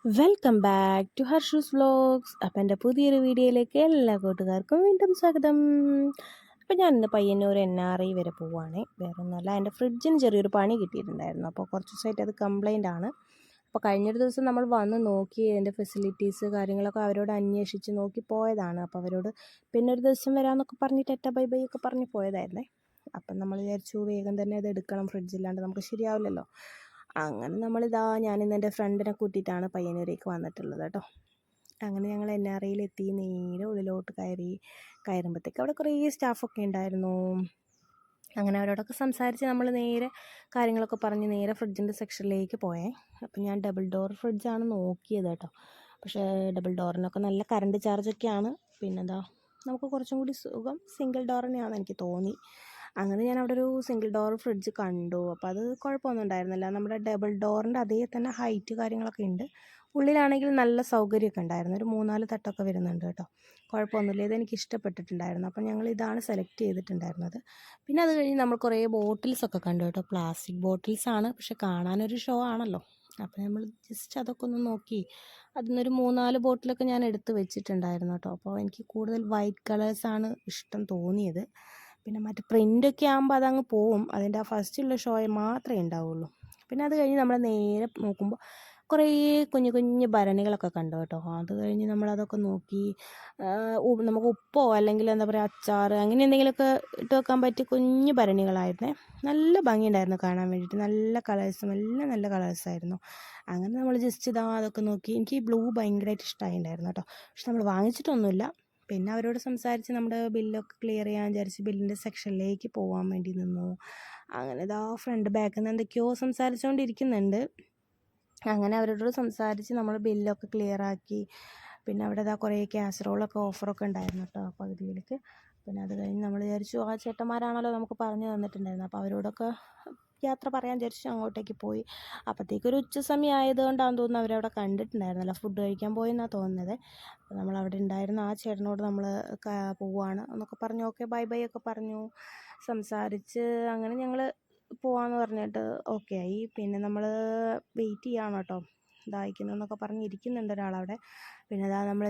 Welcome back to Harshu's vlogs. അപ്പം എൻ്റെ പുതിയൊരു വീഡിയോയിലേക്ക് എല്ലാ കൂട്ടുകാർക്കും വീണ്ടും സ്വാഗതം. അപ്പം ഞാൻ ഇന്ന് പയ്യന്നൂർ NRI വരെ പോവുകയാണ്. വേറെ ഒന്നുമല്ല, എൻ്റെ ഫ്രിഡ്ജിന് ചെറിയൊരു പണി കിട്ടിയിട്ടുണ്ടായിരുന്നു. അപ്പോൾ കുറച്ച് ദിവസമായിട്ട് അത് കംപ്ലൈൻ്റ് ആണ്. അപ്പോൾ കഴിഞ്ഞൊരു ദിവസം നമ്മൾ വന്ന് നോക്കി അതിൻ്റെ ഫെസിലിറ്റീസ് കാര്യങ്ങളൊക്കെ അവരോട് അന്വേഷിച്ച് നോക്കി പോയതാണ്. അപ്പോൾ അവരോട് പിന്നെ ഒരു ദിവസം വരാമെന്നൊക്കെ പറഞ്ഞിട്ട് ബൈ ബൈ ഒക്കെ പറഞ്ഞ് പോയതായിരുന്നേ. അപ്പം നമ്മൾ വിചാരിച്ചു വേഗം തന്നെ അത് എടുക്കണം, ഫ്രിഡ്ജില്ലാണ്ട് നമുക്ക് ശരിയാവില്ലല്ലോ. അങ്ങനെ ഞാനിന്ന് എൻ്റെ ഫ്രണ്ടിനെ കൂട്ടിയിട്ടാണ് പയ്യന്നൂരേക്ക് വന്നിട്ടുള്ളത് കേട്ടോ. അങ്ങനെ ഞങ്ങൾ NRIയിലെത്തി, നേരെ ഉള്ളിലോട്ട് കയറുമ്പോഴത്തേക്ക് അവിടെ കുറേ സ്റ്റാഫൊക്കെ ഉണ്ടായിരുന്നു. അങ്ങനെ അവരോടൊക്കെ സംസാരിച്ച് നമ്മൾ നേരെ കാര്യങ്ങളൊക്കെ പറഞ്ഞ് നേരെ ഫ്രിഡ്ജിൻ്റെ സെക്ഷനിലേക്ക് പോയേ. അപ്പം ഞാൻ ഡബിൾ ഡോർ ഫ്രിഡ്ജാണ് നോക്കിയത് കേട്ടോ. പക്ഷേ ഡബിൾ ഡോറിനൊക്കെ നല്ല കറണ്ട് ചാർജൊക്കെയാണ്. പിന്നെന്താ, നമുക്ക് കുറച്ചും കൂടി സുഖം സിംഗിൾ ഡോർ തന്നെയാണെന്ന് എനിക്ക് തോന്നി. അങ്ങനെ ഞാൻ അവിടെ ഒരു സിംഗിൾ ഡോർ ഫ്രിഡ്ജ് കണ്ടു. അപ്പോൾ അത് കുഴപ്പമൊന്നും ഉണ്ടായിരുന്നില്ല. നമ്മുടെ ഡബിൾ ഡോറിൻ്റെ അതേ തന്നെ ഹൈറ്റ് കാര്യങ്ങളൊക്കെ ഉണ്ട്. ഉള്ളിലാണെങ്കിൽ നല്ല സൗകര്യമൊക്കെ ഉണ്ടായിരുന്നു. ഒരു 3-4 തട്ടൊക്കെ വരുന്നുണ്ട് കേട്ടോ. കുഴപ്പമൊന്നുമില്ല, ഇതെനിക്ക് ഇഷ്ടപ്പെട്ടിട്ടുണ്ടായിരുന്നു. അപ്പോൾ ഞങ്ങൾ ഇതാണ് സെലക്ട് ചെയ്തിട്ടുണ്ടായിരുന്നത്. പിന്നെ അത് കഴിഞ്ഞ് നമ്മൾ കുറേ ബോട്ടിൽസൊക്കെ കണ്ടു കേട്ടോ. പ്ലാസ്റ്റിക് ബോട്ടിൽസാണ്, പക്ഷെ കാണാനൊരു ഷോ ആണല്ലോ. അപ്പോൾ നമ്മൾ ജസ്റ്റ് അതൊക്കെ ഒന്ന് നോക്കി. അതിൽ നിന്നൊരു 3-4 ബോട്ടിലൊക്കെ ഞാൻ എടുത്ത് വെച്ചിട്ടുണ്ടായിരുന്നു കേട്ടോ. അപ്പോൾ എനിക്ക് കൂടുതൽ വൈറ്റ് കളേഴ്സാണ് ഇഷ്ടം തോന്നിയത്. പിന്നെ മറ്റേ പ്രിൻ്റൊക്കെ ആകുമ്പോൾ അതങ്ങ് പോവും. അതിൻ്റെ ആ ഫസ്റ്റുള്ള ഷോ മാത്രമേ ഉണ്ടാവുള്ളൂ. പിന്നെ അത് കഴിഞ്ഞ് നമ്മൾ നേരെ നോക്കുമ്പോൾ കുറേ കുഞ്ഞു കുഞ്ഞു ഭരണികളൊക്കെ കണ്ടു കേട്ടോ. അത് കഴിഞ്ഞ് നമ്മളതൊക്കെ നോക്കി. നമുക്ക് ഉപ്പോ അല്ലെങ്കിൽ എന്താ പറയുക, അച്ചാർ അങ്ങനെ എന്തെങ്കിലുമൊക്കെ ഇട്ട് വെക്കാൻ പറ്റിയ കുഞ്ഞു ഭരണികളായിരുന്നേ. നല്ല ഭംഗിയുണ്ടായിരുന്നു കാണാൻ വേണ്ടിയിട്ട്. നല്ല കളേഴ്സും എല്ലാം നല്ല കളേഴ്സായിരുന്നു. അങ്ങനെ നമ്മൾ ജസ്റ്റ് അതൊക്കെ നോക്കി. എനിക്ക് ഈ ബ്ലൂ ഭയങ്കരമായിട്ട് ഇഷ്ടമായിട്ടുണ്ടായിരുന്നു കേട്ടോ. പക്ഷെ നമ്മൾ വാങ്ങിച്ചിട്ടൊന്നുമില്ല. പിന്നെ അവരോട് സംസാരിച്ച് നമ്മുടെ ബില്ലൊക്കെ ക്ലിയർ ചെയ്യാൻ വിചാരിച്ച് ബില്ലിൻ്റെ സെക്ഷനിലേക്ക് പോകാൻ വേണ്ടി നിന്നു. അങ്ങനെ ഫ്രണ്ട് ബാക്കിൽ നിന്ന് എന്തൊക്കെയോ സംസാരിച്ചുകൊണ്ടിരിക്കുന്നുണ്ട്. അങ്ങനെ അവരോട് സംസാരിച്ച് നമ്മൾ ബില്ലൊക്കെ ക്ലിയർ ആക്കി. പിന്നെ അവിടെ കുറേ കാസറോളൊക്കെ ഓഫറൊക്കെ ഉണ്ടായിരുന്നു കേട്ടോ പകുതിയിലേക്ക്. പിന്നെ അത് കഴിഞ്ഞ് നമ്മൾ വിചാരിച്ചു ആ ചേട്ടന്മാരാണല്ലോ നമുക്ക് പറഞ്ഞു തന്നിട്ടുണ്ടായിരുന്നു. അപ്പോൾ അവരോടൊക്കെ യാത്ര പറയാൻ വിചാരിച്ചു അങ്ങോട്ടേക്ക് പോയി. അപ്പോഴത്തേക്കൊരു ഉച്ച സമയം ആയതുകൊണ്ടാണെന്ന് തോന്നുന്നു അവരവിടെ കണ്ടിട്ടുണ്ടായിരുന്നില്ല. ഫുഡ് കഴിക്കാൻ പോയെന്നാണ് തോന്നുന്നത്. അപ്പോൾ നമ്മളവിടെ ഉണ്ടായിരുന്ന ആ ചേട്ടനോട് നമ്മൾ പോവുകയാണ് എന്നൊക്കെ പറഞ്ഞു. ഓക്കെ ബൈ ബൈ ഒക്കെ പറഞ്ഞു സംസാരിച്ച്. അങ്ങനെ ഞങ്ങൾ പോവാമെന്ന് പറഞ്ഞിട്ട് ഓക്കെ ആയി. പിന്നെ നമ്മൾ വെയിറ്റ് ചെയ്യണം കേട്ടോ, ദാഹിക്കുന്നതെന്നൊക്കെ പറഞ്ഞിരിക്കുന്നുണ്ട് ഒരാളവിടെ. പിന്നെ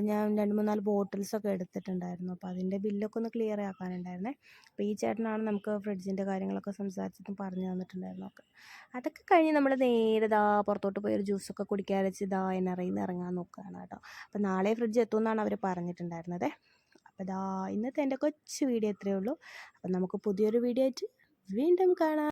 ഞാൻ 2-3-4 ബോട്ടിൽസൊക്കെ എടുത്തിട്ടുണ്ടായിരുന്നു. അപ്പോൾ അതിൻ്റെ ബില്ലൊക്കെ ഒന്ന് ക്ലിയർ ആക്കാനുണ്ടായിരുന്നേ. അപ്പോൾ ഈ ചേട്ടനാണ് നമുക്ക് ഫ്രിഡ്ജിൻ്റെ കാര്യങ്ങളൊക്കെ സംസാരിച്ചിട്ടും പറഞ്ഞു തന്നിട്ടുണ്ടായിരുന്നു. അതൊക്കെ കഴിഞ്ഞ് നമ്മൾ നേരെ പുറത്തോട്ട് പോയി ഒരു ജ്യൂസൊക്കെ കുടിക്കാൻ വെച്ച് NRIയിൽ നിന്ന് ഇറങ്ങാൻ നോക്കുകയാണ് കേട്ടോ. അപ്പോൾ നാളെ ഫ്രിഡ്ജ് എത്തുമെന്നാണ് അവർ പറഞ്ഞിട്ടുണ്ടായിരുന്നത്. അപ്പോൾ ഇന്നത്തെ എൻ്റെ കൊച്ചു വീഡിയോ ഇത്രയേ ഉള്ളൂ. അപ്പം നമുക്ക് പുതിയൊരു വീഡിയോ ആയിട്ട് വീണ്ടും കാണാം.